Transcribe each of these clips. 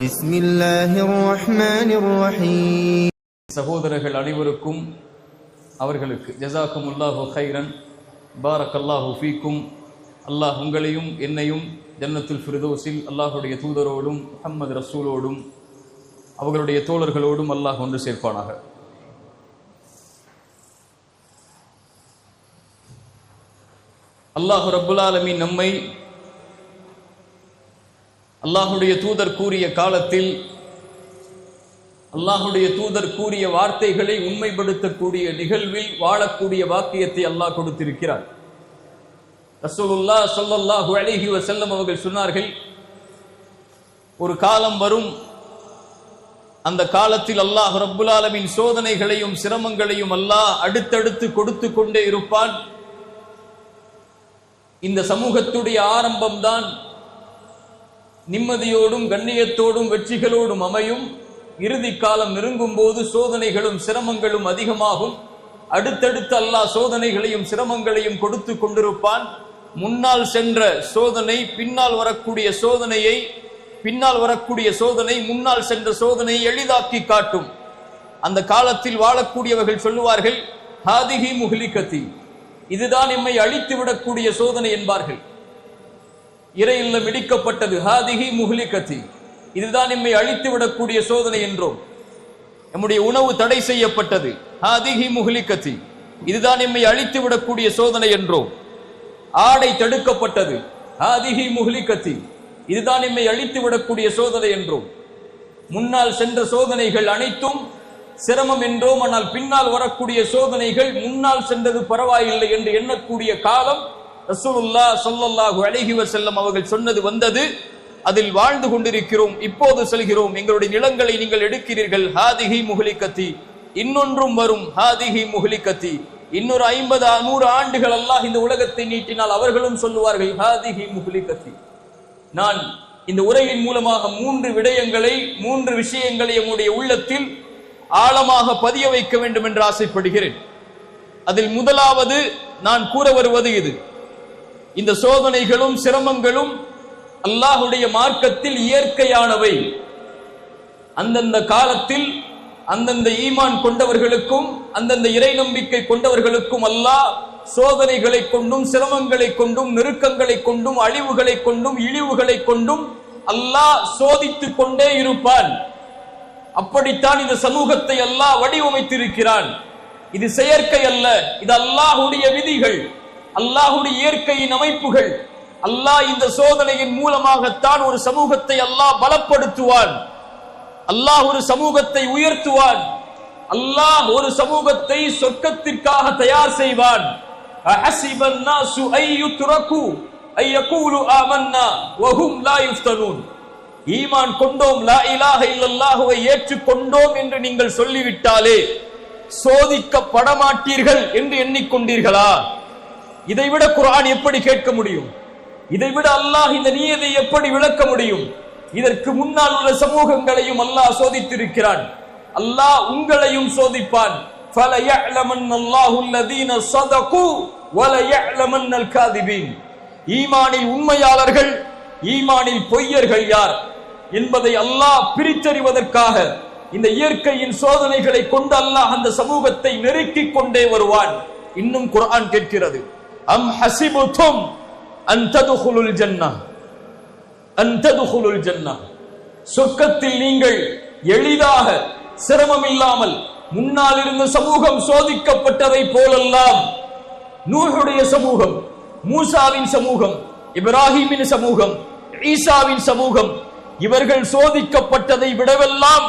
பிஸ்மில்லாஹிர் ரஹ்மானிர் ரஹீம். சகோதரர்கள் அனைவருக்கும் அவர்களுக்கு ஜஸாக்குமுல்லாஹு கைரன் பாரக்கல்லாஹு ஃபீக்கும். அல்லாஹ் உங்களையும் என்னையும் ஜன்னத்துல் ஃபிர்தௌஸில் அல்லாஹுடைய தூதரோடும் முஹம்மது ரசூலோடும் அவர்களுடைய தோழர்களோடும் அல்லாஹ் ஒன்று சேர்ப்பானாக. அல்லாஹு ரப்புல் ஆலமீன் நம்மை அல்லாஹுடைய தூதர் கூறிய காலத்தில் அல்லாஹுடைய தூதர் கூறிய வார்த்தைகளை உண்மைப்படுத்தக்கூடிய நிகழ்வில் வாழக்கூடிய வாக்கியத்தை அல்லாஹ் கொடுத்திருக்கிறார். ரசூலுல்லாஹ் ஸல்லல்லாஹு அலைஹி வஸல்லம் அவர்கள் சொன்னார்கள், ஒரு காலம் வரும், அந்த காலத்தில் அல்லாஹ் ரப்புல் ஆலமீன் சோதனைகளையும் சிரமங்களையும் அல்லாஹ் அடுத்தடுத்து கொடுத்து கொண்டே இருப்பான். இந்த சமூகத்துடைய ஆரம்பம்தான் நிம்மதியோடும் கண்ணியத்தோடும் வெற்றிகளோடும் அமையும். இறுதி காலம் நெருங்கும் போது சோதனைகளும் சிரமங்களும் அதிகமாகும். அடுத்தடுத்து அல்லாஹ் சோதனைகளையும் சிரமங்களையும் கொடுத்து கொண்டிருப்பான். முன்னால் சென்ற சோதனை பின்னால் வரக்கூடிய சோதனை முன்னால் சென்ற சோதனையை எளிதாக்கி காட்டும். அந்த காலத்தில் வாழக்கூடியவர்கள் சொல்லுவார்கள், ஹாதிஹி முஹ்லிகதி, இதுதான் எம்மை அழித்து விடக்கூடிய சோதனை என்பார்கள். இறை இல்லம் இடிக்கப்பட்டது, ஹாதிஹி முஹ்லிகதி, இதுதான் எம்மை அழித்து விடக்கூடிய சோதனை என்றோம். நம்முடைய உணவு தடை செய்யப்பட்டது, ஹாதிஹி முஹ்லிகதி, இதுதான் எம்மை அழித்து விடக்கூடிய சோதனை என்றோம். ஆடை தடுக்கப்பட்டது, ஹாதிஹி முஹ்லிகதி, இதுதான் எம்மை அழித்து விடக்கூடிய சோதனை என்றோம். முன்னால் சென்ற சோதனைகள் அனைத்தும் சிரமம் என்றோம். ஆனால் பின்னால் வரக்கூடிய சோதனைகள் முன்னால் சென்றது பரவாயில்லை என்று எண்ணக்கூடிய காலம் ரசூலுல்லாஹ் ஸல்லல்லாஹு அலைஹி வஸல்லம் அவர்கள் சொன்னது வந்தது. அதில் வாழ்ந்து கொண்டிருக்கிறோம். இப்போது சொல்கிறோம், எங்களுடைய நிலங்களை நீங்கள் எடுக்கிறீர்கள், ஹாதிஹி முஹ்லிகதி, இன்னொன்றும் வரும், ஹாதிஹி முஹ்லிகதி. இன்னொரு 50-100 ஆண்டுகள் அல்லாஹ் இந்த உலகத்தை நீட்டினால் அவர்களும் சொல்லுவார்கள், ஹாதிஹி முஹ்லிகதி. நான் இந்த உரையின் மூலமாக 3 விஷயங்களை நம்முடைய உள்ளத்தில் ஆழமாக பதிய வைக்க வேண்டும் என்று ஆசைப்படுகிறேன். அதில் முதலாவது நான் கூற வருவது இது, இந்த சோதனைகளும் சிரமங்களும் அல்லாஹுடைய மார்க்கத்தில் இயற்கையானவை. அந்தந்த காலத்தில் அந்தந்த ஈமான் கொண்டவர்களுக்கும் அந்தந்த இறை நம்பிக்கை கொண்டவர்களுக்கும் அல்லாஹ் சோதனைகளை கொண்டும் சிரமங்களை கொண்டும் நெருக்கங்களை கொண்டும் அழிவுகளை கொண்டும் இழிவுகளை கொண்டும் அல்லாஹ் சோதித்துக் கொண்டே இருப்பான். அப்படித்தான் இந்த சமூகத்தை அல்லாஹ் வடிவமைத்திருக்கிறான். இது செயற்கை அல்ல, இது அல்லாஹுடைய விதிகள், அல்லாஹுடைய இயற்கையின் அமைப்புகள். அல்லாஹ் இந்த சோதனையின் மூலமாகத்தான் ஒரு சமூகத்தை அல்லாஹ் பலப்படுத்துவான். அல்லாஹ் ஒரு சமூகத்தை உயர்த்துவான். அல்லாஹ் ஒரு சமூகத்தை சொர்க்கத்திற்காக தயார் செய்வான். அஹஸிபன் நாசு அய்யுத்ரகு அய்யகூலு ஆமன்னா வஹும் லா யுஃப்தனூன். ஈமான் கொண்டோம், லா இலாஹ இல்லல்லாஹுவை ஏற்றுக்கொண்டோம் என்று நீங்கள் சொல்லிவிட்டாலே சோதிக்கப்பட மாட்டீர்கள் என்று எண்ணிக்கொண்டீர்களா? இதைவிட குர்ஆன் எப்படி கேட்க முடியும்? இதைவிட அல்லாஹ் இந்த நியதை எப்படி விளக்க முடியும்? இதற்கு முன்னால் உள்ள சமூகங்களையும் அல்லாஹ் சோதித்திருக்கிறான். அல்லாஹ் உங்களையும் சோதிப்பான். ஃபலயஅலமன்னல்லாஹு அல்லதீன ஸதகு வலயஅலமன்னல் காதிபீன். ஈமானில் உண்மையாளர்கள், ஈமானில் பொய்யர்கள் யார் என்பதை அல்லாஹ் பிரித்தறிவதற்காக இந்த இயற்கையின் சோதனைகளை கொண்டு அல்லாஹ் அந்த சமூகத்தை நெருக்கிக் கொண்டே வருவான். இன்னும் குர்ஆன் கேட்கிறது, அம் ஹஸிபுதும் அன் ததுகுலுல் ஜன்னah, சொர்க்கத்தில் நீங்கள் எளிதாக சிரமம் இல்லாமல் முன்னால் இருந்த சமூகம் சோதிக்கப்பட்டதை போலெல்லாம் நூஹுடைய சமூகம், மூசாவின் சமூகம், இப்ராஹீமின் சமூகம், ஈசாவின் சமூகம், இவர்கள் சோதிக்கப்பட்டதை விடவெல்லாம்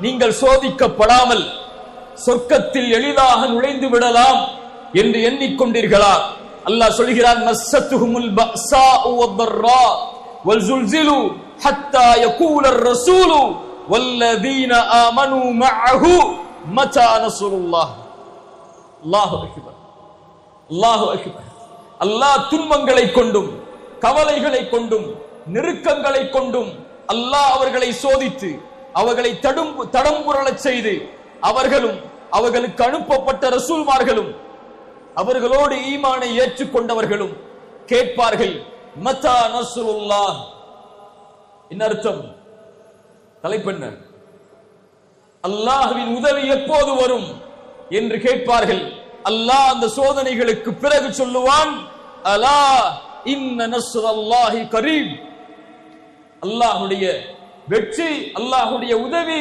நீங்கள் சோதிக்கப்படாமல் சொர்க்கத்தில் எளிதாக நுழைந்து விடலாம் என்று எண்ணிக்கொண்டீர்களா? அல்லாஹ் சொல்கிறான், மஸ்ஸத்துஹுமுல் பஅஸாஉ வத்தர்ரா வல்ஸுல்ஸிலு ஹத்தா யகூலர் ரசூலு வல்லதீன ஆமனூ மஅஹு மதா நஸ்ருல்லாஹ். அல்லாஹு அக்பர், அல்லாஹு அக்பர். அல்லாஹ் துன்பங்களை கொண்டும் கவலைகளை கொண்டும் நெருக்கங்களை கொண்டும் அல்லாஹ் அவர்களை சோதித்து அவர்களை தடம்புரளச் செய்து அவர்களும் அவர்களுக்கு அனுப்பப்பட்ட ரசூல்மார்களும் அவர்களோடு ஈமானை ஏற்றுக்கொண்டவர்களும் கேட்பார்கள், மதா நஸ்ருல்லாஹ். என்ன அர்த்தம்? தலைப்பெண்ண அல்லாஹ்வின் உதவி எப்போது வரும் என்று கேட்பார்கள். அல்லாஹ் அந்த சோதனைகளுக்கு பிறகு சொல்லுவான், அலா இன்ன நஸ்ரல்லாஹி கரீப், அல்லாஹ்வுடைய வெற்றி, அல்லாஹ்வுடைய உதவி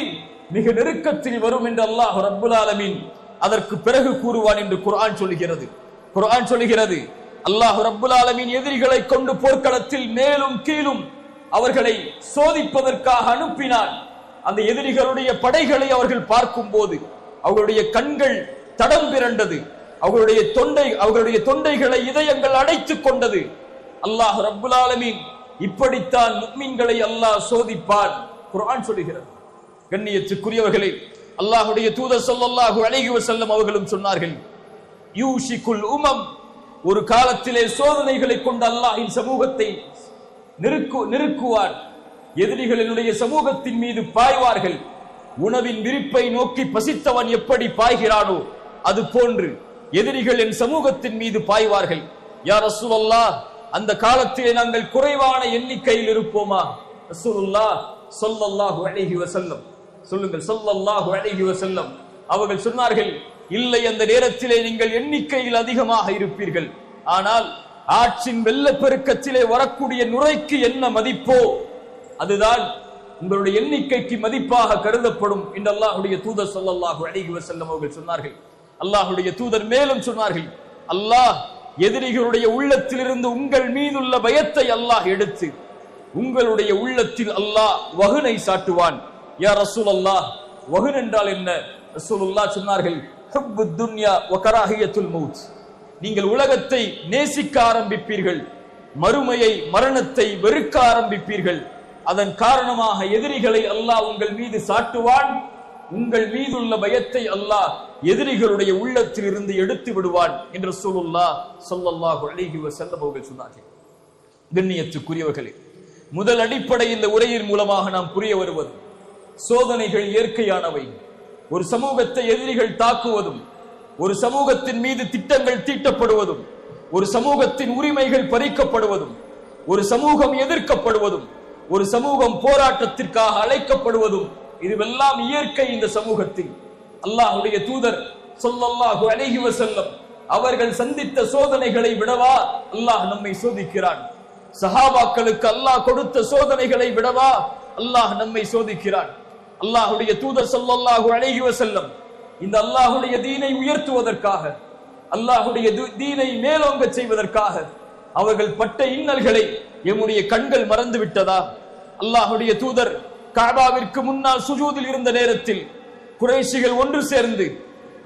மிக நெருக்கத்தில் வரும் என்று அல்லாஹ் ரப்புல் ஆலமீன் அதற்கு பிறகு கூறுவான் என்று குர்ஆன் சொல்கிறது. குர்ஆன் சொல்கிறது, அல்லாஹ் ரப்புல் ஆலமீன் எதிரிகளை கொண்டு போர்க்களத்தில் மேலும் கீழும் அவர்களை சோதிப்பதற்காக அனுப்பினான். அந்த எதிரிகளுடைய படைகளை அவர்கள் பார்க்கும் போது அவர்களுடைய கண்கள் தடம் பிறண்டது, அவர்களுடைய தொண்டைகளை இதயங்கள் அடைத்துக் கொண்டது. அல்லாஹ் ரப்புல் ஆலமீன் இப்படித்தான் முஃமின்களை அல்லாஹ் சோதிப்பான் குர்ஆன் சொல்கிறது. கண்ணியத்துக்குரியவர்களே, அல்லாஹ்வுடைய தூதர் ஸல்லல்லாஹு அலைஹி வஸல்லம் அவர்களும் சொன்னார்கள், யூஷிகுல் உமம், ஒரு காலத்திலே சோதனைகளை கொண்டு அல்லாஹ்வின் சமூகத்தை நெருக்குவார். எதிரிகளினுடைய சமூகத்தின் மீது பாய்வார்கள். உணவின் விரிப்பை நோக்கி பசித்தவன் எப்படி பாய்கிறானோ அது போன்று எதிரிகள் என் சமூகத்தின் மீது பாய்வார்கள். யா ரசூலல்லாஹ், அந்த காலத்திலே நாங்கள் குறைவான எண்ணிக்கையில் இருப்போமா? ரசூலுல்லாஹ் ஸல்லல்லாஹு அலைஹி வஸல்லம் சொல்லுங்கள், ஸல்லல்லாஹு அலைஹி வஸல்லம் அவர்கள் சொன்னார்கள், இல்லை, அந்த நேரத்திலே நீங்கள் எண்ணிக்கையில் அதிகமாக இருப்பீர்கள். ஆனால் ஆற்றின் வெள்ளப்பெருக்கத்திலே வரக்கூடிய நுரைக்கு என்ன மதிப்போ அதுதான் உங்களுடைய எண்ணிக்கைக்கு மதிப்பாக கருதப்படும் என்று அல்லாஹ்வுடைய தூதர் ஸல்லல்லாஹு அலைஹி வஸல்லம் அவர்கள் சொன்னார்கள். அல்லாஹ்வுடைய தூதர் மேலும் சொன்னார்கள், அல்லாஹ் எதிரிகளுடைய உள்ளத்திலிருந்து உங்கள் மீதுள்ள பயத்தை அல்லாஹ் எடுத்து உங்களுடைய உள்ளத்தில் அல்லாஹ் வஹனை சாட்டுவான். யா ரசூலல்லாஹ், வஹன் என்றால் என்ன? ரசூலுல்லாஹ் சொன்னார்கள், ஹுப்புத் துன்யா வ கராஹியத்துல் மௌத், நீங்கள் உலகத்தை நேசிக்க ஆரம்பிப்பீர்கள், மரணத்தை வெறுக்க ஆரம்பிப்பீர்கள். அதன் காரணமாக எதிரிகளை அல்லாஹ் உங்கள் மீது சாட்டுவான். உங்கள் மீதுள்ள பயத்தை அல்லாஹ் எதிரிகளுடைய உள்ளத்தில் இருந்து எடுத்து விடுவான் என்று ரசூலுல்லாஹ் ஸல்லல்லாஹு அலைஹி வஸல்லம் அவர்கள் சொன்னார்கள். கண்ணியத்துக்குரியவர்களே, முதல் அடிப்படை இந்த உரையின் மூலமாக நாம் புரிய வருவது, சோதனைகள் இயற்கையானவை. ஒரு சமூகத்தை எதிரிகள் தாக்குவதும், ஒரு சமூகத்தின் மீது திட்டங்கள் தீட்டப்படுவதும், ஒரு சமூகத்தின் உரிமைகள் பறிக்கப்படுவதும், ஒரு சமூகம் எதிர்க்கப்படுவதும், ஒரு சமூகம் போராட்டத்திற்காக அழைக்கப்படுவதும், இதுவெல்லாம் இயற்கை. இந்த சமூகத்தில் அல்லாஹ்வுடைய தூதர் ஸல்லல்லாஹு அலைஹி வஸல்லம் அவர்கள் சந்தித்த சோதனைகளை விடவா அல்லாஹ் நம்மை சோதிக்கிறான்? சஹாபாக்களுக்கு அல்லாஹ் கொடுத்த சோதனைகளை விடவா அல்லாஹ் நம்மை சோதிக்கிறான்? அல்லாஹ்வுடைய தூதர் ஸல்லல்லாஹு அலைஹி வஸல்லம் இந்த அல்லாஹ்வுடைய தீனை உயர்த்துவதற்காக, அல்லாஹ்வுடைய தீனை மேலோங்க செய்வதற்காக அவர்கள் பட்ட இன்னல்களை எம்முடைய கண்கள் மறந்து விட்டதா? அல்லாஹ்வுடைய தூதர் கஅபாவிற்கு முன்னால் சுஜூதில் இருந்த நேரத்தில் குறைஷிகள் ஒன்று சேர்ந்து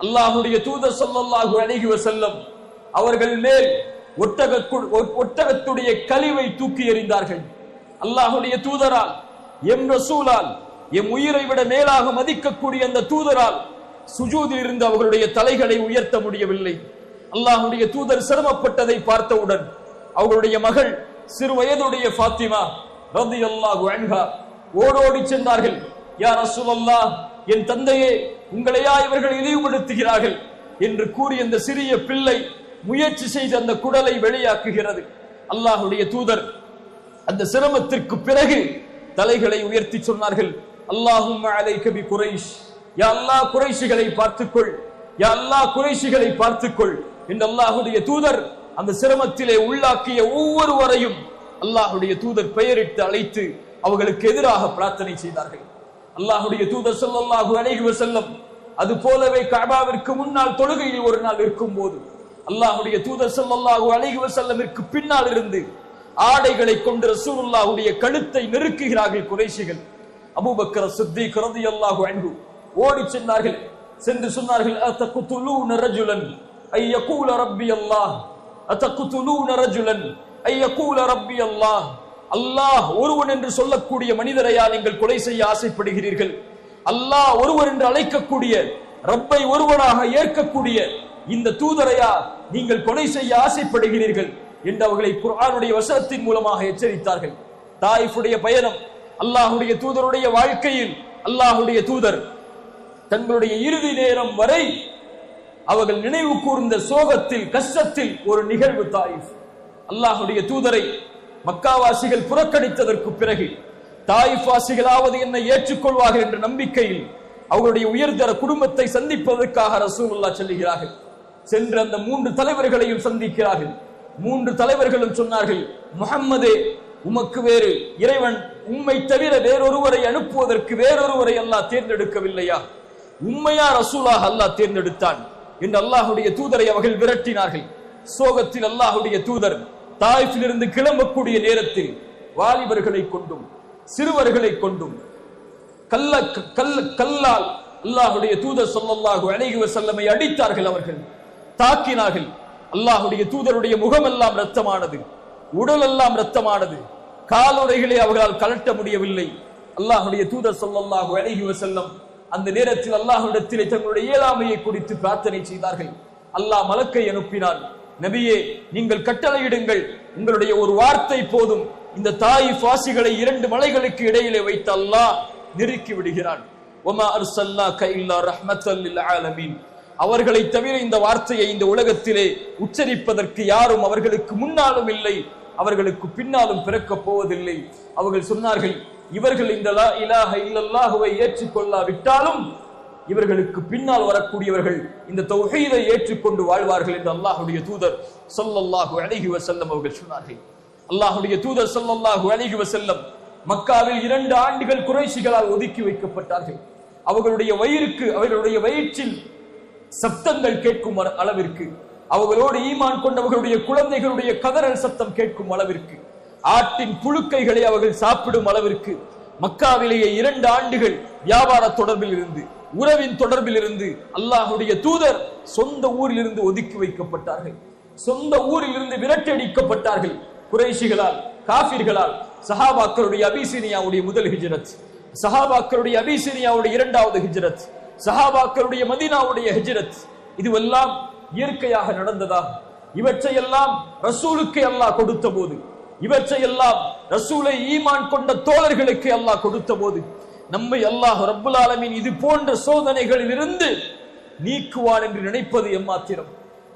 அல்லாஹ்வுடைய தூதர் ஸல்லல்லாஹு அலைஹி வஸல்லம் அவர்கள் மேல் ஒட்டகத்துடைய கழிவை தூக்கி எறிந்தார்கள். அல்லாஹ்வுடைய தூதரால், எம் ரசூலால், எம் உயிரை விட மேலாக மதிக்கக்கூடிய அந்த தூதரால் சுஜூதில் இருந்து அவர்களுடைய தலைகளை உயர்த்த முடியவில்லை. அல்லாஹ்வுடைய தூதர் சிரமப்பட்டதை பார்த்தவுடன் அவர்களுடைய மகள் சிறு வயதுடைய ஃபாத்திமா ரலியல்லாஹு அன்ஹா ஓடோடி சென்றார்கள். யா ரசூலல்லாஹ், என் தந்தையே, உங்களையா இவர்கள் இழிவுபடுத்துகிறார்கள் என்று கூறி அந்த சிறிய பிள்ளை முயற்சி செய்து அந்த குடலை வெளியாக்குகிறது. அல்லாஹ்வுடைய தூதர் அந்த சிரமத்திற்கு பிறகு தலைகளை உயர்த்தி சொன்னார்கள், அல்லாஹும்ம அலைக பி குரைஷ், யா அல்லாஹ் குறைஷிகளை பார்த்துக்கொள், யா அல்லாஹ் குறைஷிகளை பார்த்துக்கொள் என்று அல்லாஹ்வுடைய தூதர் அந்த சிரமத்திலே உள்ளாக்கிய ஒவ்வொருவரையும் அல்லாஹ்வுடைய தூதர் பெயரிட்டு அழைத்து அவர்களுக்கு எதிராக பிரார்த்தனை செய்தார்கள். அல்லாஹ்வுடைய தூதர் ஸல்லல்லாஹு அலைஹி வஸல்லம் அது போலவே கஅபாவிற்கு முன்னால் தொழுகையில் ஒரு நாள் இருக்கும் போது அல்லாஹ்வுடைய தூதர் ஸல்லல்லாஹு அலைஹி வஸல்லமிற்கு பின்னால் இருந்து ஆடைகளை கொண்டு ரசூலுல்லாஹ்வுடைய கழுத்தை நெருக்குகிறார்கள் குறைஷிகள். அபூபக்கர் சித்தீக் ரலியல்லாஹு அன்ஹு ஓடி சென்றார்கள். சென்று சொன்னார்கள், அத்தகுதுலூன ரஜுலன் ஐ யகூல ரப்பி அல்லாஹ், அத்தகுதுலூன ரஜுலன் ஐ யகூல ரப்பி அல்லாஹ், அல்லாஹ் ஒருவன் என்று சொல்லக்கூடிய மனிதரையா நீங்கள் கொலை செய்ய ஆசைப்படுகிறீர்கள்? அல்லாஹ் ஒருவர் என்று அழைக்கக்கூடிய, ரப்பை ஒருவனாக ஏற்கக்கூடிய இந்த தூதரையா நீங்கள் கொலை செய்ய ஆசைப்படுகிறீர்கள் என்று அவர்களை குர்ஆனுடைய வசனத்தின் மூலமாக எச்சரித்தார்கள். தாயிஃபுடைய பயணம், அல்லாஹ்வுடைய தூதருடைய வாழ்க்கையில் அல்லாஹ்வுடைய தூதர் தங்களுடைய இறுதி நேரம் வரை அவர்கள் நினைவு கூர்ந்த சோகத்தில், கஷ்டத்தில் ஒரு நிகழ்வு தாயிஃப். அல்லாஹ்வுடைய தூதரை மக்காவாசிகள் புறக்கணித்ததற்கு பிறகு தாயிஃபாசிகளாவது என்னை ஏற்றுக்கொள்வார்கள் என்ற நம்பிக்கையில் அவர்களுடைய உயர்தர குடும்பத்தை சந்திப்பதற்காக ரசூலுல்லாஹ் செல்கிறார்கள். சென்று அந்த 3 தலைவர்களையும் சந்திக்கிறார்கள். 3 தலைவர்களும் சொன்னார்கள், முஹம்மதே, உமக்கு வேறு இறைவன் உம்மை தவிர வேறொருவரை அனுப்புவதற்கு வேறொருவரை அல்லாஹ் தேர்ந்தெடுக்கவில்லையா? உம்மையா ரசூலாக அல்லாஹ் தேர்ந்தெடுத்தான் என்று அல்லாஹுடைய தூதரை அவர்கள் விரட்டினார்கள். சோகத்தில் அல்லாஹுடைய தூதர் தாயிஃபிலிருந்து கிளம்பக்கூடிய நேரத்தில் வாலிபர்களை கொண்டும் சிறுவர்களை கொண்டும் கல்லால் அல்லாஹுடைய தூதர் ஸல்லல்லாஹு அலைஹி வஸல்லமை அடித்தார்கள். அவர்கள் தாக்கினார்கள். அல்லாஹுடைய தூதருடைய முகமெல்லாம் இரத்தமானது, உடல் எல்லாம் இரத்தமானது. காலுறைகளை அவர்களால் கலட்ட முடியவில்லை. அல்லாஹுடைய தூதர் ஸல்லல்லாஹு அலைஹி வஸல்லம் அந்த நேரத்தில் அல்லாஹ்விடத்திலே தங்களுடைய இயலாமையை குறித்து பிரார்த்தனை செய்தார்கள். அல்லாஹ் மலக்கை அனுப்பினான். நபியே, நீங்கள் கட்டளையிடுங்கள், உங்களுடைய ஒரு வார்த்தை போதும், இந்த தாயிஃபாசிகளை 2 மலைகளுக்கு இடையிலே வைத்து அல்லாஹ் நெருக்கி விடுகிறான். வமா அர்ஸல்னாக இல்லா ரஹ்மத்தல் லில் ஆலமீன். அவர்களை தவிர இந்த வார்த்தையை இந்த உலகத்திலே உச்சரிப்பதற்கு யாரும் அவர்களுக்கு முன்னாலும் இல்லை, அவர்களுக்கு பின்னாலும் பிறக்கப் போவதில்லை. அவர்கள் சொன்னார்கள், இவர்கள் இந்த லா இலாஹ இல்லல்லாஹுவை ஏற்றுக்கொள்ளாவிட்டாலும் இவர்களுக்கு பின்னால் வரக்கூடியவர்கள் இந்த தௌஹீதை ஏற்றுக்கொண்டு வாழ்வார்கள் என்று அல்லாஹுடைய தூதர் ஸல்லல்லாஹு அலைஹி வஸல்லம் அவர்கள் சொன்னார்கள். அல்லாஹுடைய தூதர் ஸல்லல்லாஹு அலைஹி வஸல்லம் மக்காவில் 2 ஆண்டுகள் குறைஷிகளால் ஒதுக்கி வைக்கப்பட்டார்கள். அவர்களுடைய வயிற்றில் சப்தங்கள் கேட்கும் அளவிற்கு, அவர்களோடு ஈமான் கொண்டவர்களுடைய குழந்தைகளுடைய கதறல் சத்தம் கேட்கும் அளவிற்கு, ஆட்டின் புழுக்கைகளை அவர்கள் சாப்பிடும் அளவிற்கு மக்காவிலேயே 2 ஆண்டுகள் வியாபார தொடர்பில் இருந்து, உறவின் தொடர்பில் இருந்து அல்லாஹுடைய தூதர் சொந்த ஊரில் இருந்து ஒதுக்கி வைக்கப்பட்டார்கள். சொந்த ஊரில் இருந்து விரட்டடிக்கப்பட்டார்கள். குறைஷிகளால், காஃபிர்களால். சஹாபாக்களுடைய அபிசீனியாவுடைய முதல் ஹிஜ்ரத், சஹாபாக்களுடைய அபிசீனியாவுடைய 2வது ஹிஜ்ரத், சஹாபாக்களுடைய மதீனாவுடைய ஹிஜ்ரத், இதுவெல்லாம் இயற்கையாக நடந்ததா? இவற்றையெல்லாம் ரசூலுக்கு அல்லாஹ் கொடுத்த போது, இவற்றையெல்லாம் ரசூலை ஈமான் கொண்ட தோழர்களுக்கு அல்லாஹ் கொடுத்த போது, நம்மை அல்லாஹ் ரப்புல் ஆலமீன் இது போன்ற சோதனைகளில் இருந்து நீக்குவான் என்று நினைப்பது எம்மாத்திரம்?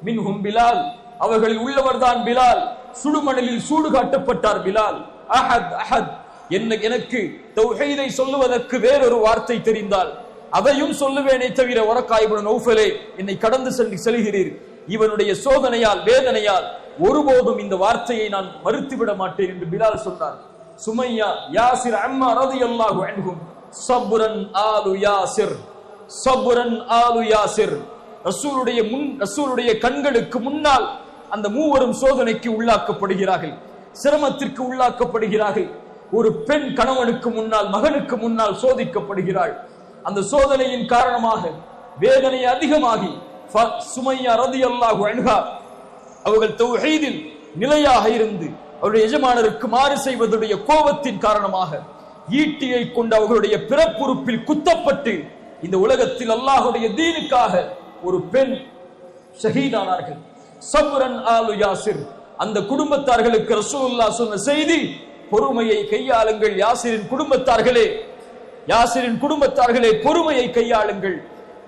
மின்ஹும் பிலால், அவர்களில் உள்ளவர்தான் பிலால். சுடுமணலில் சூடு காட்டப்பட்டார் பிலால். அஹத் அஹத், எனக்கு தௌஹீதை சொல்லுவதற்கு வேறொரு வார்த்தை தெரிந்தால் அதையும் சொல்லுவேனே தவிர, வரக்கா இப்னு நௌஃபலே, என்னை கடந்து செல்கிறீர். இவனுடைய சோதனையால், வேதனையால் ஒருபோதும் இந்த வார்த்தையை நான் மறுத்துவிட மாட்டேன் என்று பிலால் சொன்னார். சுமையா, யாசிர், அம்மா ரலியல்லாஹு அன்ஹும், ஸப்ரன் ஆலு யாசிர், ஸப்ரன் ஆலு யாசிர். ரசூலுடைய கண்களுக்கு முன்னால் அந்த மூவரும் சோதனைக்கு உள்ளாக்கப்படுகிறார்கள், சிரமத்திற்கு உள்ளாக்கப்படுகிறார்கள். ஒரு பெண் கணவனுக்கு முன்னால், மகனுக்கு முன்னால் சோதிக்கப்படுகிறாள். அந்த சோதனையின் காரணமாக வேதனை அதிகமாகி சுமையா ரலியல்லாஹு அன்ஹா அவர்கள் தௌஹீதில் நிலையாக இருந்து அவருடைய எஜமானருக்கு மாறு செய்வதுடைய கோபத்தின் காரணமாக ஈட்டியை கொண்டு அவர்களுடைய பிறப்புறுப்பில் குத்தப்பட்டு இந்த உலகத்தில் அல்லாஹுடைய தீனுக்காக ஒரு பெண் ஷஹீதானார்கள். சப்ரன் ஆலு யாசிர். அந்த குடும்பத்தார்களுக்கு ரசூலுல்லாஹ் சொன்ன செய்தி, பொறுமையை கையாளுங்கள் யாசிரின் குடும்பத்தார்களே, யாசிரின் குடும்பத்தார்களே, பொறுமையை கையாளுங்கள்.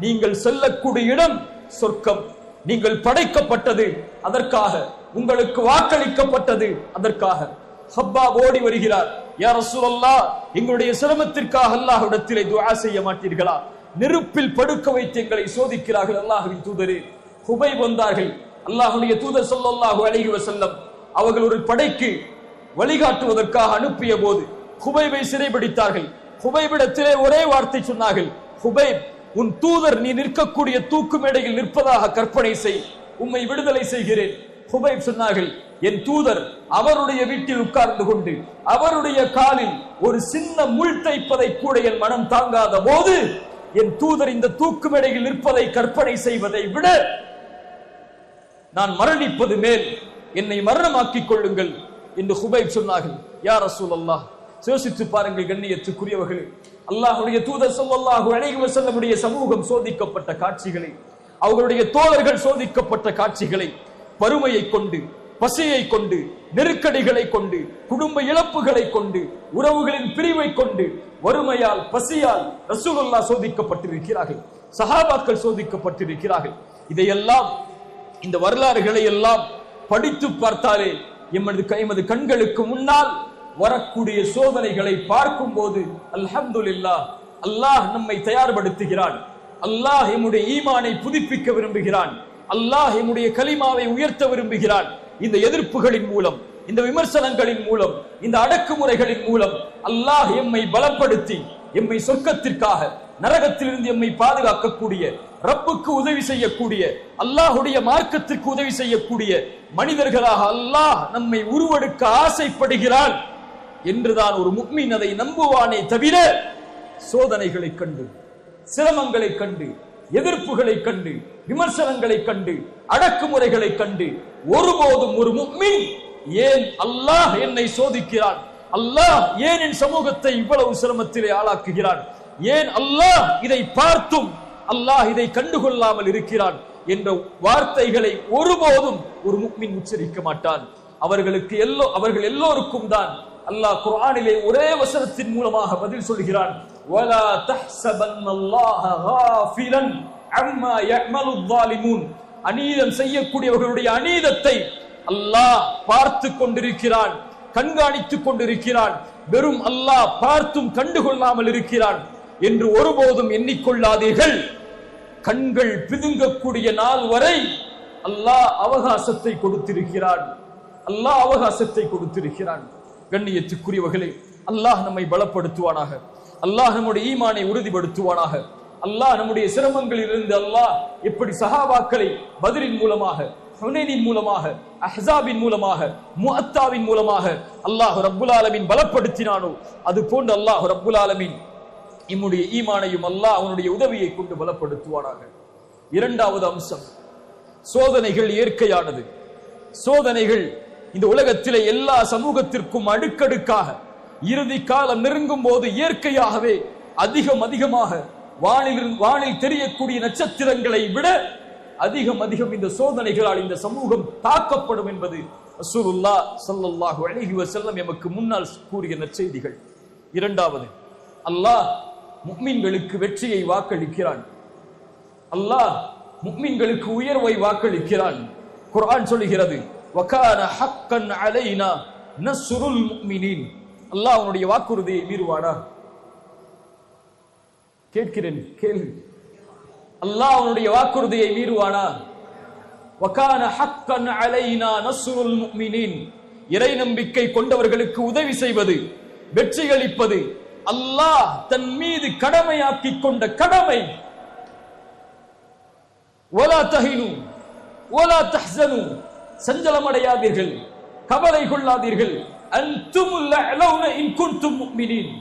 நீங்கள் செல்லக்கூடிய இடம் சொர்க்கம். நீங்கள் படைக்கப்பட்டது அதற்காக, உங்களுக்கு வாக்களிக்கப்பட்டது அதற்காக. ஹப்பாப் ஓடி வருகிறார். யா ரசூலல்லாஹ், எங்களுடைய சிரமத்திற்காக அல்லாஹ்விடத்திலே துஆ செய்ய மாட்டீர்களா? நெருப்பில் படுக்க வைத்து எங்களை சோதிக்கிறார்கள் அல்லாஹ்வின் தூதரே. ஹுபைப் வந்தார்கள். அல்லாஹ்வுடைய தூதர் ஸல்லல்லாஹு அலைஹி வஸல்லம் அவர்கள் ஒரு படைக்கு வழிகாட்டுவதற்காக அனுப்பிய போது ஹுபைபை சிறைபிடித்தார்கள். ஹுபைபிடத்திலே ஒரே வார்த்தை சொன்னார்கள், ஹுபைப், உன் தூதர் நீ நிற்கக்கூடிய தூக்கு மேடையில் நிற்பதாக கற்பனை செய், உம்மை விடுதலை செய்கிறேன். ஹுபைப் சொன்னார்கள், என் தூதர் அவருடைய வீட்டில் உட்கார்ந்து கொண்டு அவருடைய காலில் ஒரு சின்ன முள் தைப்பதை கூட என் மனம் தாங்காத போது என் தூதர் இந்த தூக்கு மேடையில் நிற்பதை கற்பனை செய்வதை விட நான் மரணிப்பது மேல், என்னை மரணமாக்கிக் கொள்ளுங்கள் என்று ஹுபைப் சொன்னார்கள். யா ரசூலல்லாஹ், யோசித்து பாருங்கள் கண்ணியத்துக்குரியவர்களே, அல்லாஹ்வுடைய தூதர் ஸல்லல்லாஹு அலைஹி வஸல்லமுடைய சமூகம் சோதிக்கப்பட்ட காட்சிகளை, அவர்களுடைய தோழர்கள் சோதிக்கப்பட்ட காட்சிகளை, வறுமையை கொண்டு, பசியை கொண்டு, நெருக்கடிகளை கொண்டு, குடும்ப இழப்புகளை கொண்டு, உறவுகளின் பிரிவை கொண்டு, வறுமையால், பசியால் ரசூலுல்லாஹ் சோதிக்கப்பட்டிருக்கிறார்கள், சஹாபாக்கள் சோதிக்கப்பட்டிருக்கிறார்கள். இதையெல்லாம், இந்த வரலாறுகளை எல்லாம் படித்து பார்த்தாலே எமது கண்களுக்கு முன்னால் வரக்கூடிய சோதனைகளை பார்க்கும் போது அல்ஹம்துலில்லாஹ், அல்லாஹ் நம்மை தயார்படுத்துகிறான். அல்லாஹ் எம்முடைய ஈமானை புதுப்பிக்க விரும்புகிறான். அல்லாஹ் எம்முடைய கலிமாவை உயர்த்த விரும்புகிறான். இந்த எதிர்ப்புகளின் மூலம், இந்த விமர்சனங்களின் மூலம், இந்த அடக்குமுறைகளின் மூலம் அல்லாஹ் எம்மை பலப்படுத்தி எம்மை சொர்க்கத்திற்காக, நரகத்திலிருந்து எம்மை பாதுகாக்கக்கூடிய, ரப்புக்கு உதவி செய்யக்கூடிய, அல்லாஹுடைய மார்க்கத்திற்கு உதவி செய்யக்கூடிய மனிதர்களாக அல்லாஹ் நம்மை உருவெடுக்க ஆசைப்படுகிறான் என்றுதான் ஒரு முஃமின் அதை நம்புவானே தவிர, சோதனைகளை கண்டு, சிரமங்களை கண்டு, எதிர்ப்புகளை கண்டு, விமர்சனங்களை கண்டு, அடக்குமுறைகளை கண்டு ஒருபோதும் ஒரு முஃமின் ஏன் அல்லாஹ் என்னை சோதிக்கிறான், அல்லாஹ் ஏன் என் சமூகத்தை இவ்வளவு சிரமத்திலே ஆளாக்குகிறான், ஏன் அல்லாஹ் இதை பார்த்தும் அல்லாஹ் இதை கண்டுகொள்ளாமல் இருக்கிறான் என்ற வார்த்தைகளை ஒருபோதும் ஒரு முஃமின் உச்சரிக்க மாட்டான். அவர்கள் எல்லோருக்கும் தான் அல்லாஹ் குர்ஆனிலே ஒரே வசனத்தின் மூலமாக பதில் சொல்கிறான். வலா தஹ்ஸபன்னல்லாஹ காஃபிலன் அம்மா யஅமலுல் ஸாலிமூன். அநீதம் செய்யக்கூடியவர்களுடைய அநீதத்தை அல்லாஹ் பார்த்து கொண்டிருக்கிறான், கண்காணித்துக் கொண்டிருக்கிறான். வெறும் அல்லாஹ் பார்த்தும் கண்டுகொள்ளாமல் இருக்கிறான் என்று ஒருபோதும் எண்ணிக்கொள்ளாதீர்கள். கண்கள் பிதுங்கக்கூடிய நாள் வரை அல்லாஹ் அவகாசத்தை கொடுத்திருக்கிறான். அல்லாஹ் அவகாசத்தை கொடுத்திருக்கிறான். கண்ணியத்துக்குரியவர்களே, அல்லாஹ் நம்மை பலப்படுத்துவானாக. அல்லாஹ் நம்முடைய ஈமானை உறுதிப்படுத்துவானாக. அல்லாஹ் நம்முடைய சிரமங்களிலிருந்து அல்லாஹ் எப்படி சஹாபாக்களை பத்ரின் மூலமாக, ஹுனைனின் மூலமாக, அஹ்ஸாபின் மூலமாக, முஅத்தாவின் மூலமாக அல்லாஹ் ரப்புல் ஆலமீன் பலப்படுத்தினானோ, அது போன்று அல்லாஹ் ரப்புல் ஆலமீன் நம்முடைய ஈமானையும் அல்லாஹ் அவனுடைய உதவியை கொண்டு பலப்படுத்துவானாக. இரண்டாவது அம்சம், சோதனைகள் இயற்கையானது. சோதனைகள் இந்த உலகத்திலே எல்லா சமூகத்திற்கும் அடுக்கடுக்காக இறுதி காலம் நெருங்கும் போது இயற்கையாகவே அதிகமாக வானில் தெரியக்கூடிய நட்சத்திரங்களை விட அதிகம் இந்த சோதனைகளால் இந்த சமூகம் தாக்கப்படும் என்பது ரசூலுல்லாஹ் ஸல்லல்லாஹு அலைஹி வஸல்லம் எமக்கு முன்னால் கூறிய நற்செய்திகள். இரண்டாவது, அல்லாஹ் முஃமின்களுக்கு வெற்றியை வாக்களிக்கிறான். அல்லாஹ் முஃமின்களுக்கு உயர்வை வாக்களிக்கிறான். குர்ஆன் சொல்கிறது, வகான ஹக்கன் அலைனா நஸ்ருல் முஃமினீன். அல்லாஹ் அவனுடைய வாக்குறுதியை மீறுவானா? கேட்கிறேன், கேள்வி. அல்லாஹ் அவனுடைய வாக்குறுதியை மீறுவானா? வகான ஹக்கன் அலைனா நஸ்ருல் முஃமினீன். இறை நம்பிக்கை கொண்டவர்களுக்கு உதவி செய்வது, வெற்றியளிப்பது அல்லாஹ் தன் மீது கடமையாக்கிக் கொண்ட கடமை. வலா தஹினு வலா தஹ்ஸனு. சஞ்சலமடையாதீர்கள், கவலை கொள்ளாதீர்கள். அன்துமுல் அலௌன இன் குன்தும் முஃமினீன்.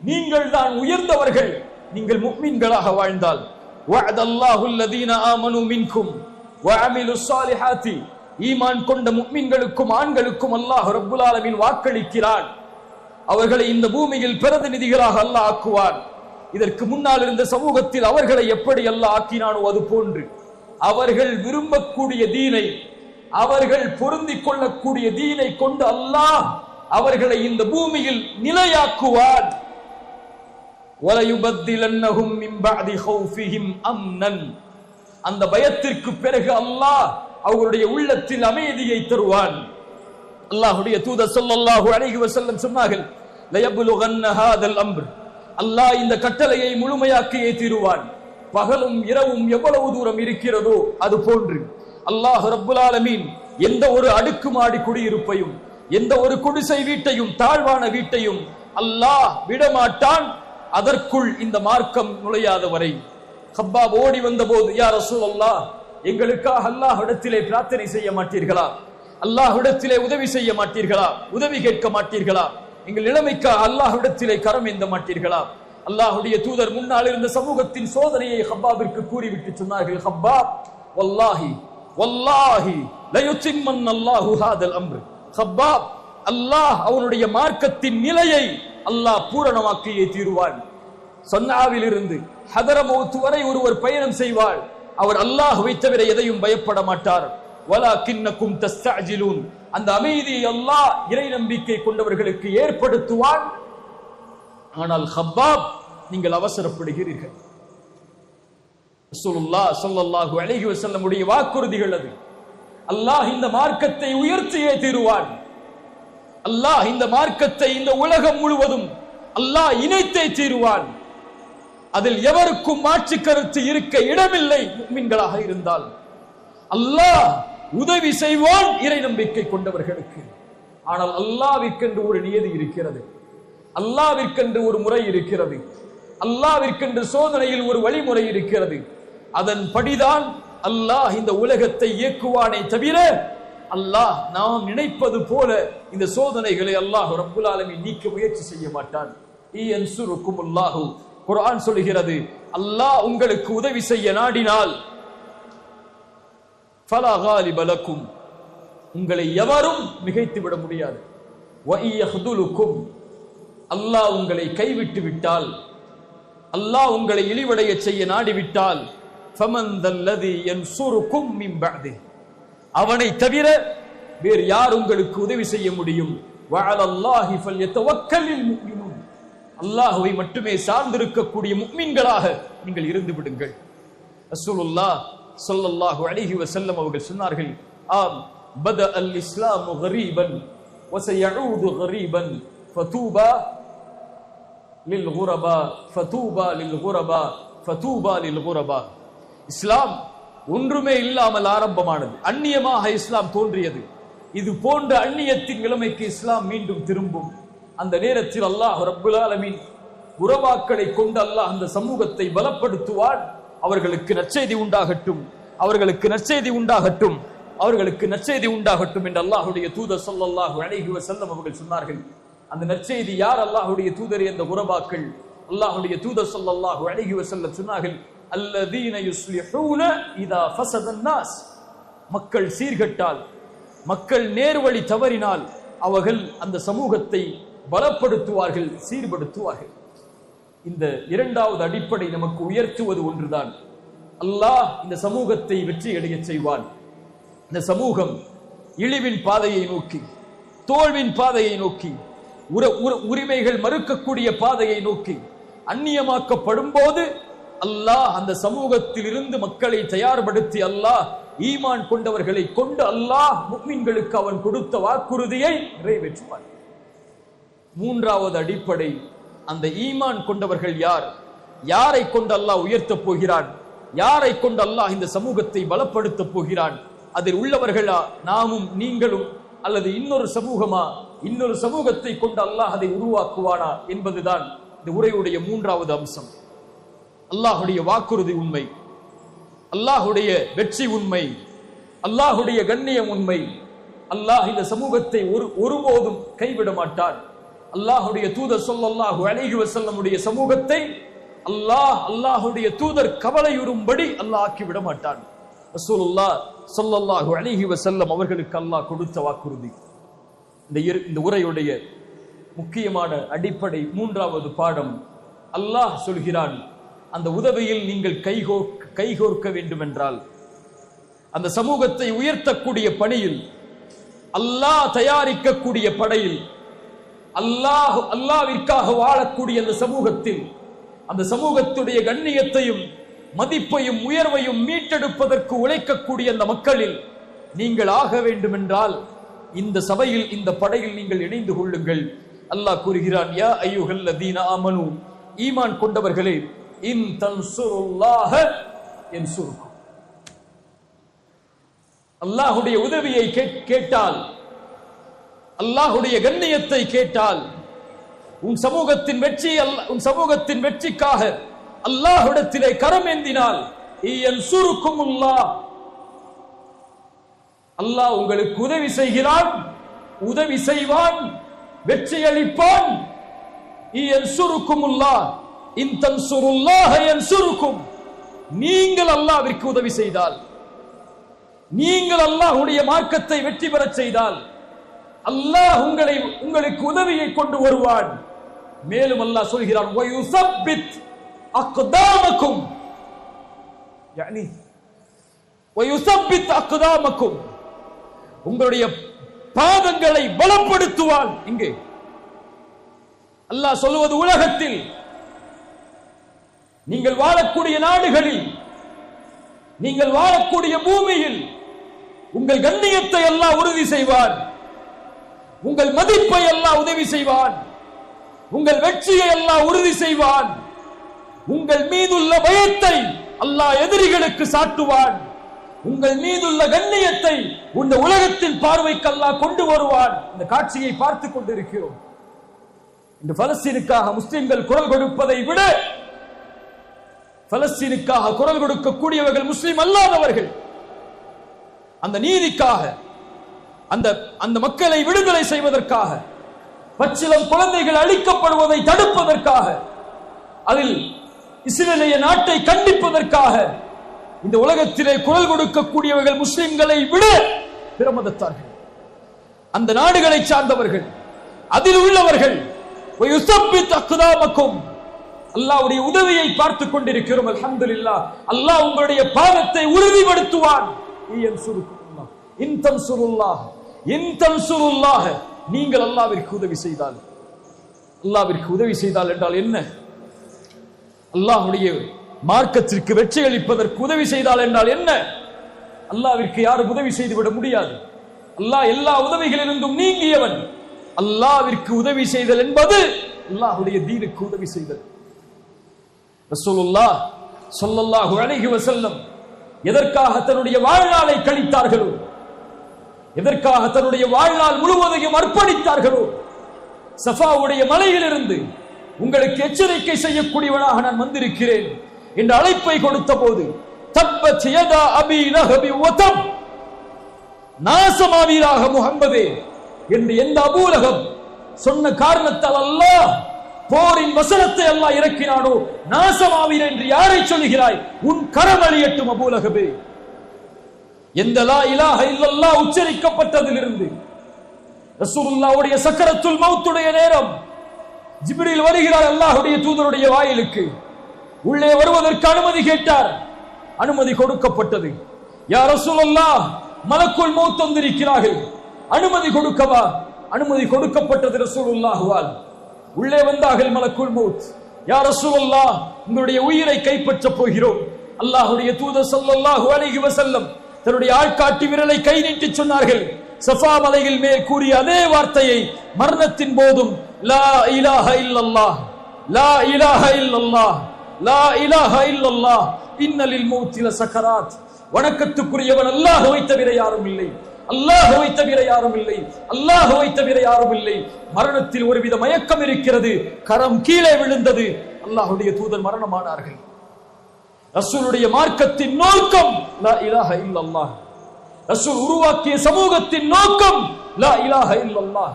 நீங்கள் தான் உயர்ந்தவர்கள் நீங்கள் முஃமின்களாக வாழ்ந்தால். வஅதல்லாஹு அல்லதீன ஆமனூ மின்கும் வஅமிலுஸ் ஸாலிஹாத்தி. ஈமான் கொண்ட முஃமின்களுக்கும் ஆண்களுக்கும் அல்லாஹ் ரப்புல் ஆலமீன் வாக்களிக்கிறான். அவர்களை இந்த பூமியில் பிரதிநிதிகளாக அல்லாஹ் ஆக்குவான். இதற்கு முன்னால் இருந்த சமூகத்தில் அவர்களை எப்படி அல்லாஹ் ஆக்கினானோ அது போன்று அவர்கள் விரும்பக்கூடிய தீனை, அவர்கள் பொருந்திக் கொள்ளக்கூடிய தீனை கொண்டு அல்லாஹ் அவர்களை இந்த பூமியில் நிலையாக்குவான். வலயுபத்திலன்னஹும் மின் பஅதி ஹௌஃபிஹிம் அம்னன். அந்த பயத்திற்கு பிறகு அல்லாஹ் அவர்களுடைய உள்ளத்தில் அமைதியை தருவான். அல்லாஹ்வுடைய தூதர் ஸல்லல்லாஹு அலைஹி வஸல்லம் சொன்னார்கள், லயப்லுகன்ன ஹாதல் அம்ர். அல்லாஹ் இந்த கட்டளையை முழுமையாக்கியே தீருவான். பகலும் இரவும் எவ்வளவு தூரம் இருக்கிறதோ அது போன்று அல்லாஹ் ரப்புல் ஆலமீன் எந்த ஒரு அடுக்குமாடி குடியிருப்பையும், எந்த ஒரு குடிசை வீட்டையும், தாழ்வான வீட்டையும் அல்லாஹ் விடமாட்டான் அதற்குள் இந்த மார்க்கம் நுழையாத வரை. கப்பாப் ஓடி வந்த போது, யா ரசூலல்லாஹ், எங்களுக்காக அல்லாஹ்விடத்திலே பிரார்த்தனை செய்ய மாட்டீர்களா? அல்லாஹ்விடத்திலே உதவி செய்ய மாட்டீர்களா? உதவி கேட்க மாட்டீர்களா? எங்கள் நிலைமைக்காக அல்லாஹ்விடத்திலே கரம் ஏந்த மாட்டீர்களா? அல்லாஹ்வுடைய தூதர் முன்னால் இருந்த சமூகத்தின் சோதனையை கப்பாபிற்கு கூறிவிட்டு சொன்னார்கள், கப்பாப், வல்லாஹி வல்லாஹி லயுத்திம்மன்னல்லாஹு ஹாதல் அம்ர். கப்பாப், அல்லாஹ் அவனுடைய மார்க்கத்தின் நிலையை அல்லாஹ் பூரணமாக்கியே தீருவான். சன்னாவில் இருந்து ஹதரமௌத் வரை ஒருவர் பயணம் செய்வார். அவர் அல்லாஹ்வை தவிர எதையும் பயப்பட மாட்டார். வலாகின்னகும் தஸ்தஅஜிலூன். அந்த அமைதியை அல்லாஹ் இறை நம்பிக்கை கொண்டவர்களுக்கு ஏற்படுத்துவான். ஆனால் கப்பாப், நீங்கள் அவசரப்படுகிறீர்கள். ரசூலுல்லாஹ் ஸல்லல்லாஹு அலைஹி வஸல்லம் உடைய வாக்குறுதிகள் அது. அல்லாஹ் இந்த மார்க்கத்தை உயர்த்தியே தீருவான். அல்லாஹ் இந்த மார்க்கத்தை இந்த உலகம் முழுவதும் அல்லாஹ் இணைத்தே தீருவான். அதில் எவருக்கும் மாற்று கருத்து இருக்க இடமில்லை. முஃமின்களாக இருந்தால் அல்லாஹ் உதவி செய்வான் இறை நம்பிக்கை கொண்டவர்களுக்கு. ஆனால் அல்லாஹ்விற்கென்று ஒரு நியதி இருக்கிறது, அல்லாஹ்விற்கென்று ஒரு முறை இருக்கிறது, அல்லாஹ்விற்கென்று சோதனையில் ஒரு வழிமுறை இருக்கிறது. அதன் படிதான் அல்லாஹ் இந்த உலகத்தை இயக்குவானே தவிர அல்லாஹ் நாம் நினைப்பது போல இந்த சோதனைகளை அல்லாஹ் ரப்புல் ஆலமீன் நீக்க முயற்சி செய்ய மாட்டான். இயன்சுருக்குமுல்லாஹு, குர்ஆன் சொல்கிறது, அல்லாஹ் உங்களுக்கு உதவி செய்ய நாடினால் ஃபலா காலிப லக்கும், உங்களை எவரும் மிகைத்து விட முடியாது. வ இயஹ்துலுக்கும், அல்லாஹ் உங்களை கைவிட்டு விட்டால், அல்லாஹ் உங்களை இழிவடைய செய்ய நாடிவிட்டால், ஃபமன் தல்லதி யன்சுருக்கும் மின் பஅதி, அவனை தவிர வேறு யார் உங்களுக்கு உதவி செய்ய முடியும்? வஅலல்லாஹி ஃபல்யதவக்கலில் முஃமினூன், அல்லாஹ்வை மட்டுமே சார்ந்திருக்கக்கூடிய முஃமின்களாக நீங்கள் இருந்து விடுங்கள். ரசூலுல்லாஹ் ஸல்லல்லாஹு அலைஹி வஸல்லம் அவர்கள் சொன்னார்கள், ஆம் பத அல் இஸ்லாமு கரீபன் வ சயஊது கரீபன் ஃபதூபா லில் குரபா ஃபதூபா லில் குரபா ஃபதூபா லில் குரபா. இஸ்லாம் ஒன்றுமே இல்லாமல் ஆரம்பமானது, அந்நியமாக இஸ்லாம் தோன்றியது. இது போன்ற அந்நியத்தின் நிலைமைக்கு இஸ்லாம் மீண்டும் திரும்பும். அந்த நேரத்தில் அல்லாஹ் ரப்புல் ஆலமீன் உறவாக்களை கொண்டு அல்லாஹ் அந்த சமூகத்தை பலப்படுத்துவான். அவர்களுக்கு நற்செய்தி உண்டாகட்டும், அவர்களுக்கு நற்செய்தி உண்டாகட்டும், அவர்களுக்கு நற்செய்தி உண்டாகட்டும் என்று அல்லாஹ்வுடைய தூதர் ஸல்லல்லாஹு அலைஹி வஸல்லம் அவர்கள் சொன்னார்கள். அந்த நற்செய்தி யார்? அல்லாஹ்வுடைய தூதர் என்ற உறவாக்கள். அல்லாஹ்வுடைய தூதர் ஸல்லல்லாஹு அலைஹி வஸல்லம் சொன்னார்கள், அல்லதீன யுஸ்லிஹூன இதா ஃபஸதன் நாஸ், மக்கள் சீர்கட்டால், மக்கள் நேர்வழி தவறினால் அவர்கள் அந்த சமூகத்தை பலப்படுத்துவார்கள், சீர்படுத்துவார்கள். இந்த இரண்டாவது அடிப்படை நமக்கு உயர்த்துவது ஒன்றுதான். அல்லாஹ் இந்த சமூகத்தை வெற்றி அடைய செய்வான். இந்த சமூகம் இழிவின் பாதையை நோக்கி, தோல்வின் பாதையை நோக்கி, உரிமைகள் மறுக்கக்கூடிய பாதையை நோக்கி அந்நியமாக்கப்படும் போது அல்லாஹ் அந்த சமூகத்தில் இருந்து மக்களை தயார்படுத்தி அல்லாஹ் ஈமான் கொண்டவர்களை கொண்டு அல்லாஹ் முஃமின்களுக்கு அவன் கொடுத்த வாக்குறுதியை நிறைவேற்றுவான். மூன்றாவது அடிப்படை, அந்த ஈமான் கொண்டவர்கள் யார்? யாரை கொண்டு அல்லாஹ் உயர்த்த போகிறான்? யாரை கொண்டு அல்லாஹ் இந்த சமூகத்தை பலப்படுத்த போகிறான்? அதில் உள்ளவர்களா நாமும் நீங்களும், அல்லது இன்னொரு சமூகமா? இன்னொரு சமூகத்தை கொண்டு அல்லாஹ் அதை உருவாக்குவானா என்பதுதான் இந்த உரையுடைய மூன்றாவது அம்சம். அல்லாஹுடைய வாக்குறுதி உண்மை, அல்லாஹுடைய வெற்றி உண்மை, அல்லாஹுடைய கண்ணியம் உண்மை. அல்லாஹ் இந்த சமூகத்தை ஒருபோதும் கைவிட மாட்டான். அல்லாஹுடைய தூதர் ஸல்லல்லாஹு அலைஹி வஸல்லமுடைய சமூகத்தை அல்லாஹுடைய தூதர் கவலையுறும்படி அல்லாஹ் ஆக்கிவிட மாட்டான். ரசூலுல்லாஹ் ஸல்லல்லாஹு அலைஹி வஸல்லம் அவர்களுக்கு அல்லாஹ் கொடுத்த வாக்குறுதி. இந்த உரையுடைய முக்கியமான அடிப்படை மூன்றாவது பாடம், அல்லாஹ் சொல்கிறான், அந்த உதவியில் நீங்கள் கைகோர்க்க வேண்டும் என்றால், அந்த சமூகத்தை உயர்த்தக்கூடிய பணியில், அல்லாஹ் தயாரிக்கக்கூடிய படையில், அல்லாஹ்விற்காக வாழக்கூடிய அந்த சமூகத்தில், அந்த சமூகத்துடைய கண்ணியத்தையும் மதிப்பையும் உயர்வையும் மீட்டெடுப்பதற்கு உழைக்கக்கூடிய அந்த மக்களில் நீங்கள் ஆக வேண்டும் என்றால் இந்த சபையில், இந்த படையில் நீங்கள் இணைந்து கொள்ளுங்கள். அல்லாஹ் கூறுகிறான், யா அய்யுஹல்லதீன ஆமனு, ஈமான் கொண்டவர்களே, இன் தன்சுருல்லாஹ யன்சுருக்கும், அல்லாஹ்வுடைய உதவியை கேட்டால், அல்லாஹ்வுடைய கண்ணியத்தை கேட்டால், உன் சமூகத்தின் வெற்றிக்காக அல்லாஹ்விடத்திலே கரம் ஏந்தினால், யன்சுருக்குமுல்லாஹ், அல்லாஹ் உங்களுக்கு உதவி செய்கிறான், உதவி செய்வான், வெற்றி அளிப்பான். யன்சுருக்குமுல்லாஹ் இன் தன்சுருல்லாஹ யன்சுருக்கும், நீங்கள் அல்லாஹ்விற்கு உதவி செய்தால், நீங்கள் அல்லாஹ்வுடைய மார்க்கத்தை வெற்றி பெறச் செய்தால் அல்லாஹ் உங்களுக்கு உதவியை கொண்டு வருவான். மேலும் அல்லாஹ் சொல்கிறான், வயுஸப்பித் அக்தாமக்கும், யானி வயுஸப்பித் அக்தாமக்கும், உங்களுடைய பாதங்களை பலப்படுத்துவான். இங்கே அல்லாஹ் சொல்வது, உலகத்தில் நீங்கள் வாழக்கூடிய நாடுகளில், நீங்கள் வாழக்கூடிய பூமியில் உங்கள் கண்ணியத்தை அல்லாஹ் உறுதி செய்வான். உங்கள் மதிப்பை அல்லாஹ் உதவி செய்வான். உங்கள் வெற்றியை அல்லாஹ் உறுதி செய்வான். உங்கள் மீதுள்ள பயத்தை அல்லாஹ் எதிரிகளுக்கு சாட்டுவான். உங்கள் மீதுள்ள கண்ணியத்தை இந்த உலகத்தின் பார்வைக்கு அல்லாஹ் கொண்டு வருவான். இந்த காட்சியை பார்த்துக் கொண்டிருக்கிறோம். இந்த பலஸ்தீனுக்காக முஸ்லிம்கள் குரல் கொடுப்பதை விட பலஸ்தீனுக்காக குரல் கொடுக்கக்கூடியவர்கள் முஸ்லிம் அல்லாதவர்கள். அந்த நீதிக்காக, அந்த மக்களை விடுதலை செய்வதற்காக, பச்சிளம் குழந்தைகள் அழிக்கப்படுவதை தடுப்பதற்காக, அதில் இஸ்ரேலிய நாட்டை கண்டிப்பதற்காக இந்த உலகத்திலே குரல் கொடுக்கக்கூடியவர்கள் முஸ்லிம்களை விட பிற மதத்தார்கள், அந்த நாடுகளை சார்ந்தவர்கள், அதில் உள்ளவர்கள். அல்லாஹ்வுடைய உதவியை பார்த்துக் கொண்டிருக்கிறோம். அல்ஹம்துலில்லாஹ். அல்லாஹ் உங்களுடைய பாதத்தை உறுதிப்படுத்துவான். நீங்கள் அல்லாஹ்விற்கு உதவி செய்தால், அல்லாஹ்விற்கு உதவி செய்தால் என்றால் என்ன? அல்லாஹ்வுடைய மார்க்கத்திற்கு வெற்றி அளிப்பதற்கு உதவி செய்தால் என்றால் என்ன? அல்லாஹ்விற்கு யாரும் உதவி செய்துவிட முடியாது. அல்லாஹ் எல்லா உதவிகளிலிருந்தும் நீங்கியவன். அல்லாஹ்விற்கு உதவி செய்தல் என்பது அல்லாஹ்வுடைய தீனுக்கு உதவி செய்தல். ரசூலுல்லாஹ் ஸல்லல்லாஹு அலைஹி வஸல்லம் எதற்காக தன்னுடைய வாழ்நாளை கழித்தார்களோ, எதற்காக தன்னுடைய வாழ்நாள் முழுவதையும் அர்ப்பணித்தார்களோ, சஃபாவுடைய மலையிலிருந்து உங்களுக்கு எச்சரிக்கை செய்யக்கூடியவனாக நான் வந்திருக்கிறேன் என்ற அழைப்பை கொடுத்த போது, தப்பத் யதா அபி லஹபி வதம், நாசமாவீராக முஹம்மதே என்று எந்த அபூ லஹப் சொன்ன காரணத்தால் அல்லாஹ் போரின் வசனத்தை அல்லாஹ் இறக்கினானோ, நாசமாவீர் என்று யாரை சொல்கிறாய்? உன் கரம் அழியட்டும் அபூ லஹபே. எந்த லா இலாஹ இல்லல்லாஹ் உச்சரிக்கப்பட்டதிலிருந்து ரசூலுல்லாஹ்வுடைய சக்கரத்துல் மௌத்துடைய நேரம் ஜிப்ரீல் வருகிறார் அல்லாஹ்வுடைய தூதருடைய வாயிலுக்கு. உள்ளே வருவதற்கு அனுமதி கேட்டார். அனுமதி கொடுக்கப்பட்டது. யா ரசூலுல்லாஹ், மலக்குல் மௌத் வந்திருக்கிறார்கள், அனுமதி கொடுக்கவா? அனுமதி கொடுக்கப்பட்டது ரசூலுல்லாஹ்வால். உள்ளே வந்தார்கள் மலக்குல் மௌத். யா ரசூலுல்லாஹ், உங்களுடைய உயிரை கைப்பற்ற போகிறோம். அல்லாஹ்வுடைய தூதர் ஸல்லல்லாஹு அலைஹி வஸல்லம் தன்னுடைய ஆள்காட்டி விரலை கை நீட்டி சொன்னார்கள். சஃபா மலையில் மேல் கூறிய அதே வார்த்தையை மரணத்தின் போதும், லா இலாஹ இல்லல்லாஹ், லா இலாஹ இல்லல்லாஹ், லா இலாஹ இல்லல்லாஹ், இன்னலில் மௌத்தி லசகராத். வணக்கத்துக்குரியவன் அல்லாஹ்வை தவிர யாரும் இல்லை, அல்லாஹ்வை தவிர யாரும் இல்லை, அல்லாஹ்வை தவிர யாரும் இல்லை. மரணத்தில் ஒருவித மயக்கம் இருக்கிறது. கரம் கீழே விழுந்தது. அல்லாஹ்வுடைய தூதர் மரணமானார்கள். ரசூலுடைய மார்க்கத்தின் நோக்கம் லா இலாஹ இல்லல்லாஹ். ரசூல் உருவாக்கிய சமூகத்தின் நோக்கம் லா இலாஹ இல்லல்லாஹ்.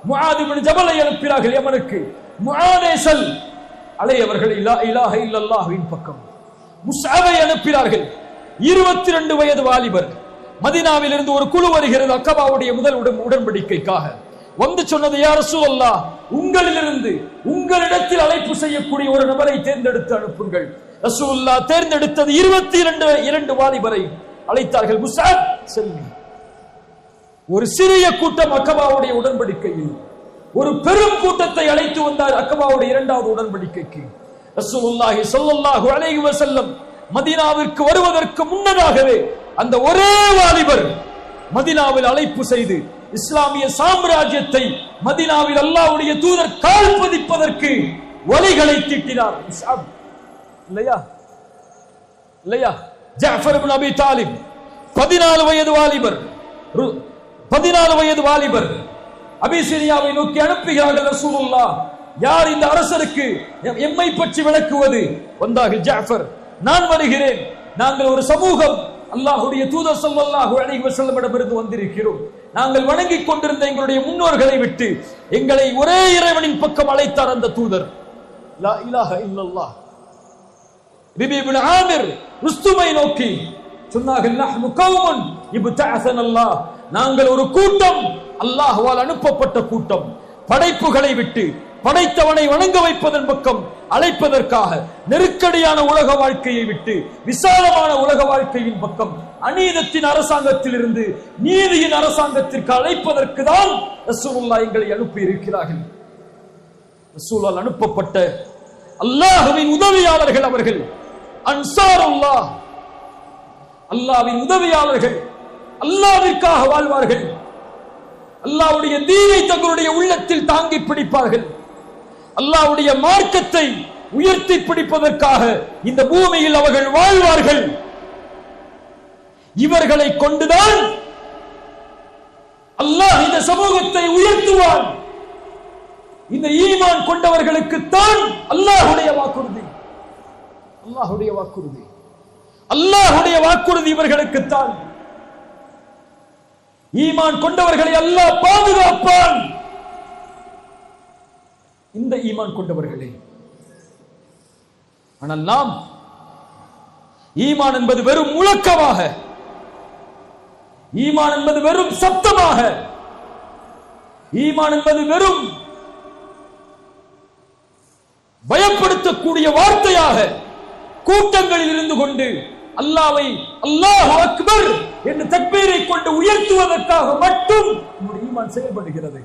முஆத் இப்னு ஜபலை அனுப்பினார்கள் யமனுக்கு. முஆதே செல், அலையவர்களை லா இலாஹ இல்லல்லாஹ்வின் பக்கம். முஸ்அபை அனுப்பினார்கள். 22 வயது வாலிபர். மதீனாவில் இருந்து ஒரு குழு வருகிறது அக்கபாவுடைய முதல் உடன்படிக்கைக்காக. வந்து சொன்னது, யா ரசூலல்லாஹ், உங்களிலிருந்து உங்களிடத்தில் அழைப்பு செய்யக்கூடிய ஒரு நபரை தேர்ந்தெடுத்து அனுப்புங்கள். ரசூலுல்லாஹ் தேர்ந்தெடுத்தது 22 வாலிபரை அழைத்தார்கள். முஸ்அப் செல்வி. ஒரு சிறிய கூட்டம் அக்கபாவுடைய உடன்படிக்கையில், ஒரு பெரும் கூட்டத்தை அழைத்து வந்தார் அக்கபாவுடைய 2வது உடன்படிக்கைக்கு. ரசூலுல்லாஹி ஸல்லல்லாஹு அலைஹி வஸல்லம் மதீனாவிற்கு வருவதற்கு முன்னதாகவே அந்த ஒரே வாலிபர் மதீனாவில் அழைப்பு செய்து இஸ்லாமிய சாம்ராஜ்யத்தை மதீனாவில் அல்லாஹ்வுடைய தூதர் கால் பதிப்பதற்கு வழிகளை தீட்டினார். இல்லையா இல்லையா? ஜஅஃபர் இப்னு அபி தாலிப் 14 வயது வாலிபர், 14 வயது வாலிபர் அபிசீனியாவை நோக்கி அனுப்புகிறார்கள் ரசூலுல்லாஹ். யார் இந்த அரசருக்கு எம்மை பற்றி விளக்குவது? வந்தார்கள். ஜஅஃபர், நான் வருகிறேன். நாங்கள் ஒரு சமூகம் அல்லாஹ்வுடைய தூதர் ஸல்லல்லாஹு அலைஹி வஸல்லம் இடமிருந்து வந்திருக்கிறோம். நாங்கள் வணங்கிக் கொண்டிருந்த எங்களுடைய முன்னோர்களை விட்டு எங்களை ஒரே இறைவனின் பக்கம் அழைத்தார் அந்த தூதர். லா இலாஹ இல்லல்லாஹ். ரபீ இப்னு ஆமிர் ருஸ்துமை நோக்கி சொன்னார்கள், நஹ்னு கௌமுன் இப்தஅஸனல்லாஹ். நாங்கள் ஒரு கூட்டம், அல்லாஹ்வால் அனுப்பப்பட்ட கூட்டம். படைப்புகளை விட்டு படைத்தவனை வணங்க வைப்பதன் பக்கம் அழைப்பதற்காக, நெருக்கடியான உலக வாழ்க்கையை விட்டு விசாலமான உலக வாழ்க்கையின் பக்கம், அநீதத்தின் அரசாங்கத்தில் இருந்து நீதியின் அரசாங்கத்திற்கு அழைப்பதற்கு தான் ரசூலுல்லாஹ் எங்களை அனுப்பி இருக்கிறார்கள். ரசூலால் அனுப்பப்பட்ட அல்லாஹ்வின் உதவியாளர்கள் அவர்கள். அன்சாருல்லாஹ், அல்லாஹ்வின் உதவியாளர்கள். அல்லாஹ்விற்காக வாழ்வார்கள். அல்லாஹ்வுடைய தீனை தங்களுடைய உள்ளத்தில் தாங்கி பிடிப்பார்கள். அல்லாஹ்வுடைய மார்க்கத்தை உயர்த்தி பிடிப்பதற்காக இந்த பூமியில் அவர்கள் வாழ்வார்கள். இவர்களை கொண்டுதான் அல்லாஹ் இந்த சமூகத்தை உயர்த்துவான். இந்த ஈமான் கொண்டவர்களுக்கு தான் அல்லாஹ்வுடைய வாக்குறுதி. அல்லாஹ்வுடைய வாக்குறுதி, அல்லாஹ்வுடைய வாக்குறுதி இவர்களுக்குத்தான். ஈமான் கொண்டவர்களை அல்லாஹ் பாதுகாப்பான். இந்த ஈமான் கொண்டவர்களே. ஆனால் நாம் ஈமான் என்பது வெறும் முழக்கமாக, ஈமான் என்பது வெறும் சத்தமாக, ஈமான் என்பது வெறும் பயப்படுத்தக்கூடிய வார்த்தையாக கூட்டங்களில் இருந்து கொண்டு அல்லாஹ்வை அல்லாஹு அக்பர் என்று தக்பீரை கொண்டு உயர்த்துவதற்காக மட்டும் நம்முடைய ஈமான் செயல்படுகிறது.